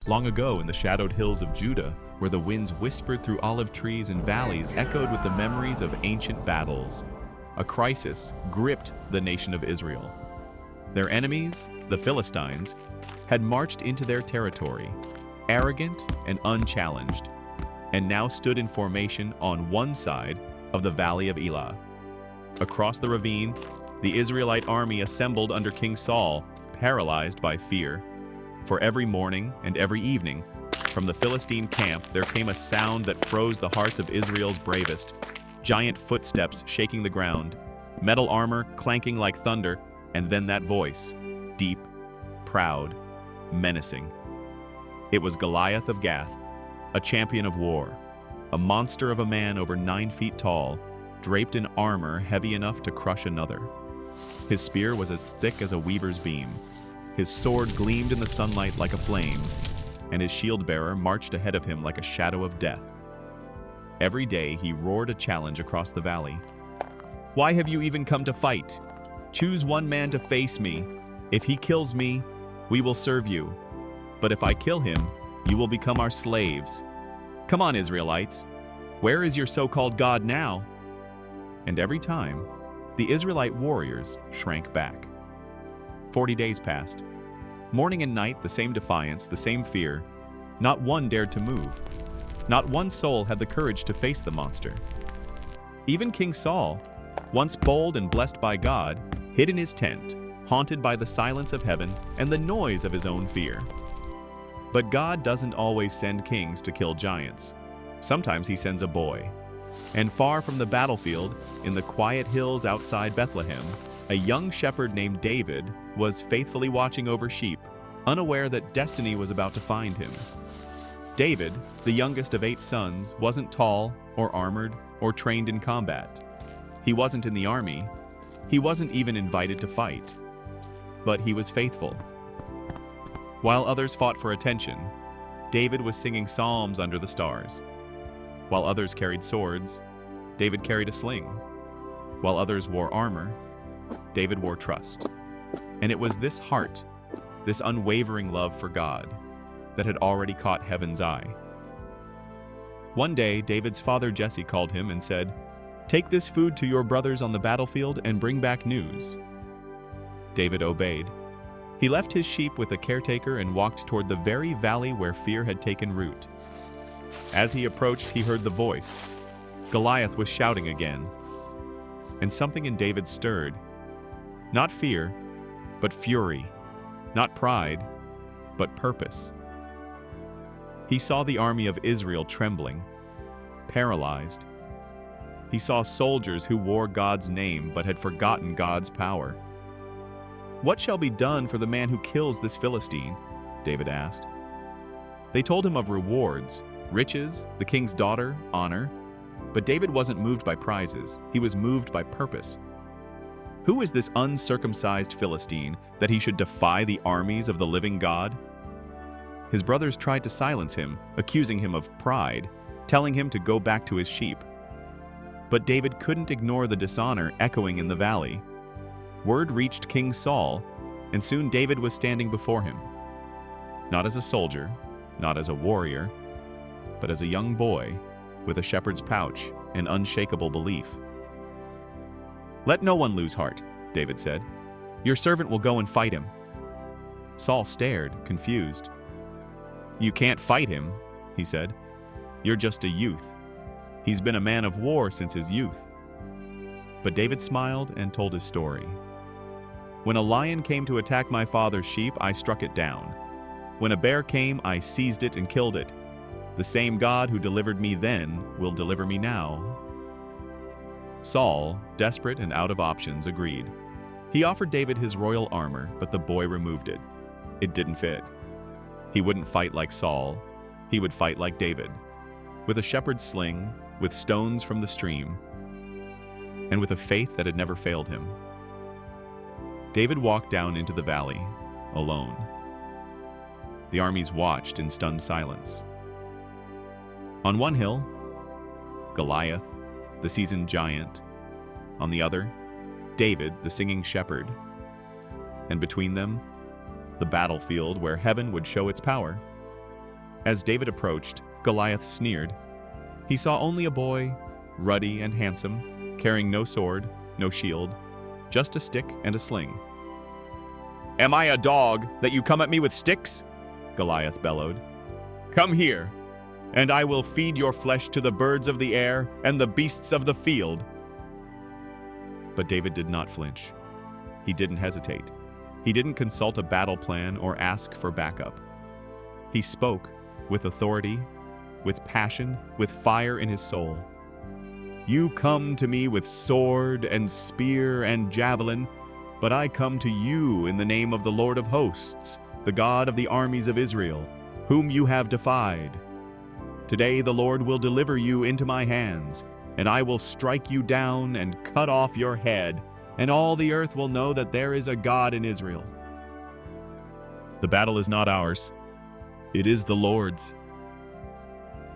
Long ago in the shadowed hills of Judah, where the winds whispered through olive trees and valleys echoed with the memories of ancient battles, a crisis gripped the nation of Israel. Their enemies, the Philistines, had marched into their territory, arrogant and unchallenged, and now stood in formation on one side of the valley of Elah. Across the ravine, the Israelite army assembled under King Saul, paralyzed by fear. For every morning and every evening, from the Philistine camp there came a sound that froze the hearts of Israel's bravest. Giant footsteps shaking the ground, metal armor clanking like thunder, and then that voice, deep, proud, menacing. It was Goliath of Gath, a champion of war, a monster of a man over 9 feet tall, draped in armor heavy enough to crush another. His spear was as thick as a weaver's beam. His sword gleamed in the sunlight like a flame, and his shield-bearer marched ahead of him like a shadow of death. Every day he roared a challenge across the valley. "Why have you even come to fight? Choose one man to face me. If he kills me, we will serve you. But if I kill him, you will become our slaves. Come on, Israelites. Where is your so-called God now?" And every time, the Israelite warriors shrank back. 40 days passed. Morning and night, the same defiance, the same fear. Not one dared to move. Not one soul had the courage to face the monster. Even King Saul, once bold and blessed by God, hid in his tent, haunted by the silence of heaven and the noise of his own fear. But God doesn't always send kings to kill giants. Sometimes he sends a boy. And far from the battlefield, in the quiet hills outside Bethlehem, a young shepherd named David was faithfully watching over sheep, unaware that destiny was about to find him. David, the youngest of 8 sons, wasn't tall or armored or trained in combat. He wasn't in the army. He wasn't even invited to fight. But he was faithful. While others fought for attention, David was singing psalms under the stars. While others carried swords, David carried a sling. While others wore armor, David wore trust. And it was this heart, this unwavering love for God, that had already caught heaven's eye. One day, David's father Jesse called him and said, "Take this food to your brothers on the battlefield and bring back news." David obeyed. He left his sheep with a caretaker and walked toward the very valley where fear had taken root. As he approached, he heard the voice. Goliath was shouting again. And something in David stirred. Not fear, but fury. Not pride, but purpose. He saw the army of Israel trembling, paralyzed. He saw soldiers who wore God's name but had forgotten God's power. "What shall be done for the man who kills this Philistine?" David asked. They told him of rewards, riches, the king's daughter, honor. But David wasn't moved by prizes. He was moved by purpose. Who is this uncircumcised Philistine that he should defy the armies of the living God? His brothers tried to silence him, accusing him of pride, telling him to go back to his sheep. But David couldn't ignore the dishonor echoing in the valley. Word reached King Saul, and soon David was standing before him. Not as a soldier, not as a warrior, but as a young boy with a shepherd's pouch and unshakable belief. "Let no one lose heart," David said. "Your servant will go and fight him." Saul stared, confused. "You can't fight him," he said. "You're just a youth. He's been a man of war since his youth." But David smiled and told his story. "When a lion came to attack my father's sheep, I struck it down. When a bear came, I seized it and killed it. The same God who delivered me then will deliver me now." Saul, desperate and out of options, agreed. He offered David his royal armor, but the boy removed it. It didn't fit. He wouldn't fight like Saul. He would fight like David, with a shepherd's sling, with stones from the stream, and with a faith that had never failed him. David walked down into the valley, alone. The armies watched in stunned silence. On one hill, Goliath, the seasoned giant. On the other, David, the singing shepherd. And between them, the battlefield where heaven would show its power. As David approached, Goliath sneered. He saw only a boy, ruddy and handsome, carrying no sword, no shield, just a stick and a sling. "Am I a dog that you come at me with sticks?" Goliath bellowed. "Come here, and I will feed your flesh to the birds of the air and the beasts of the field." But David did not flinch. He didn't hesitate. He didn't consult a battle plan or ask for backup. He spoke with authority, with passion, with fire in his soul. "You come to me with sword and spear and javelin, but I come to you in the name of the Lord of hosts, the God of the armies of Israel, whom you have defied. Today the Lord will deliver you into my hands, and I will strike you down and cut off your head, and all the earth will know that there is a God in Israel." The battle is not ours. It is the Lord's.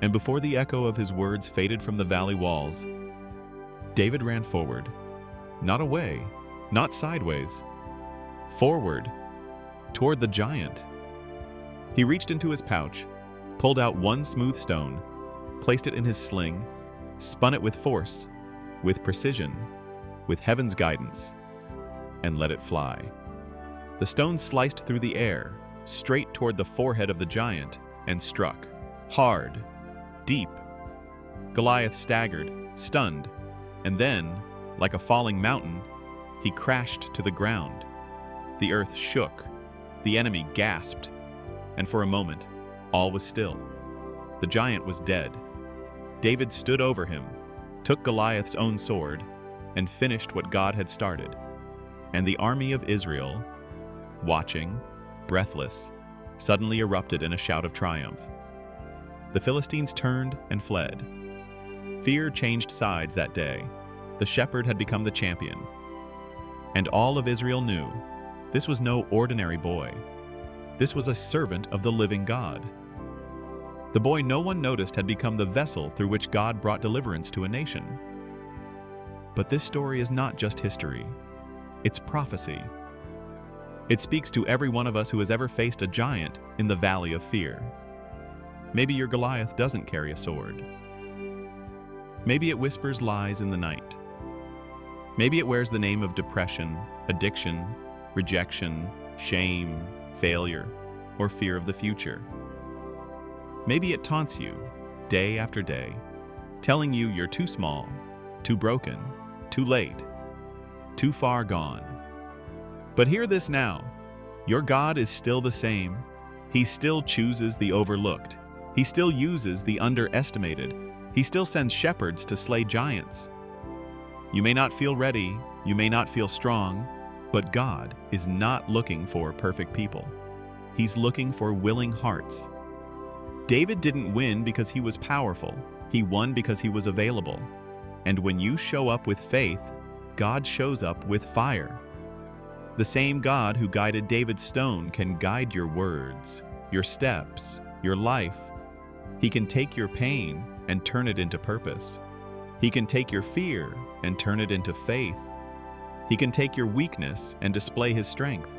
And before the echo of his words faded from the valley walls, David ran forward, not away, not sideways, forward, toward the giant. He reached into his pouch, pulled out one smooth stone, placed it in his sling, spun it with force, with precision, with heaven's guidance, and let it fly. The stone sliced through the air, straight toward the forehead of the giant, and struck, hard, deep. Goliath staggered, stunned, and then, like a falling mountain, he crashed to the ground. The earth shook, the enemy gasped, and for a moment, all was still. The giant was dead. David stood over him, took Goliath's own sword, and finished what God had started. And the army of Israel, watching, breathless, suddenly erupted in a shout of triumph. The Philistines turned and fled. Fear changed sides that day. The shepherd had become the champion. And all of Israel knew this was no ordinary boy. This was a servant of the living God. The boy no one noticed had become the vessel through which God brought deliverance to a nation. But this story is not just history. It's prophecy. It speaks to every one of us who has ever faced a giant in the valley of fear. Maybe your Goliath doesn't carry a sword. Maybe it whispers lies in the night. Maybe it wears the name of depression, addiction, rejection, shame, failure, or fear of the future. Maybe it taunts you, day after day, telling you you're too small, too broken, too late, too far gone. But hear this now. Your God is still the same. He still chooses the overlooked. He still uses the underestimated. He still sends shepherds to slay giants. You may not feel ready, you may not feel strong, but God is not looking for perfect people. He's looking for willing hearts. David didn't win because he was powerful. He won because he was available. And when you show up with faith, God shows up with fire. The same God who guided David's stone can guide your words, your steps, your life. He can take your pain and turn it into purpose. He can take your fear and turn it into faith. He can take your weakness and display his strength.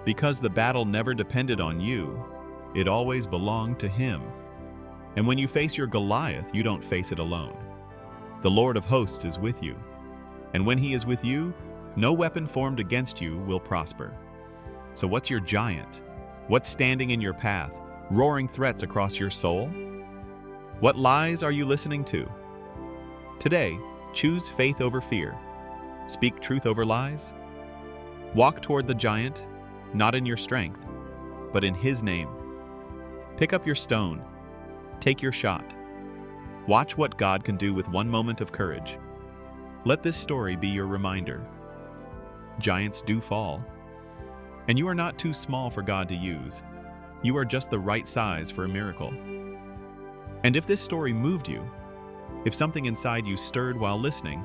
Because the battle never depended on you, it always belonged to him. And when you face your Goliath, you don't face it alone. The Lord of hosts is with you. And when he is with you, no weapon formed against you will prosper. So what's your giant? What's standing in your path, roaring threats across your soul? What lies are you listening to? Today, choose faith over fear. Speak truth over lies. Walk toward the giant, not in your strength, but in his name. Pick up your stone. Take your shot. Watch what God can do with one moment of courage. Let this story be your reminder. Giants do fall. And you are not too small for God to use. You are just the right size for a miracle. And if this story moved you, if something inside you stirred while listening,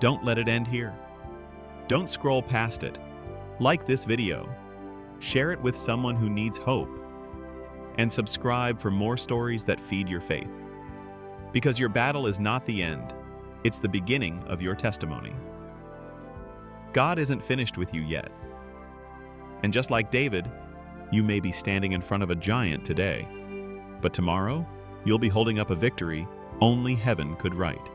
don't let it end here. Don't scroll past it. Like this video. Share it with someone who needs hope. And subscribe for more stories that feed your faith. Because your battle is not the end. It's the beginning of your testimony. God isn't finished with you yet. And just like David, you may be standing in front of a giant today. But tomorrow, you'll be holding up a victory only heaven could write.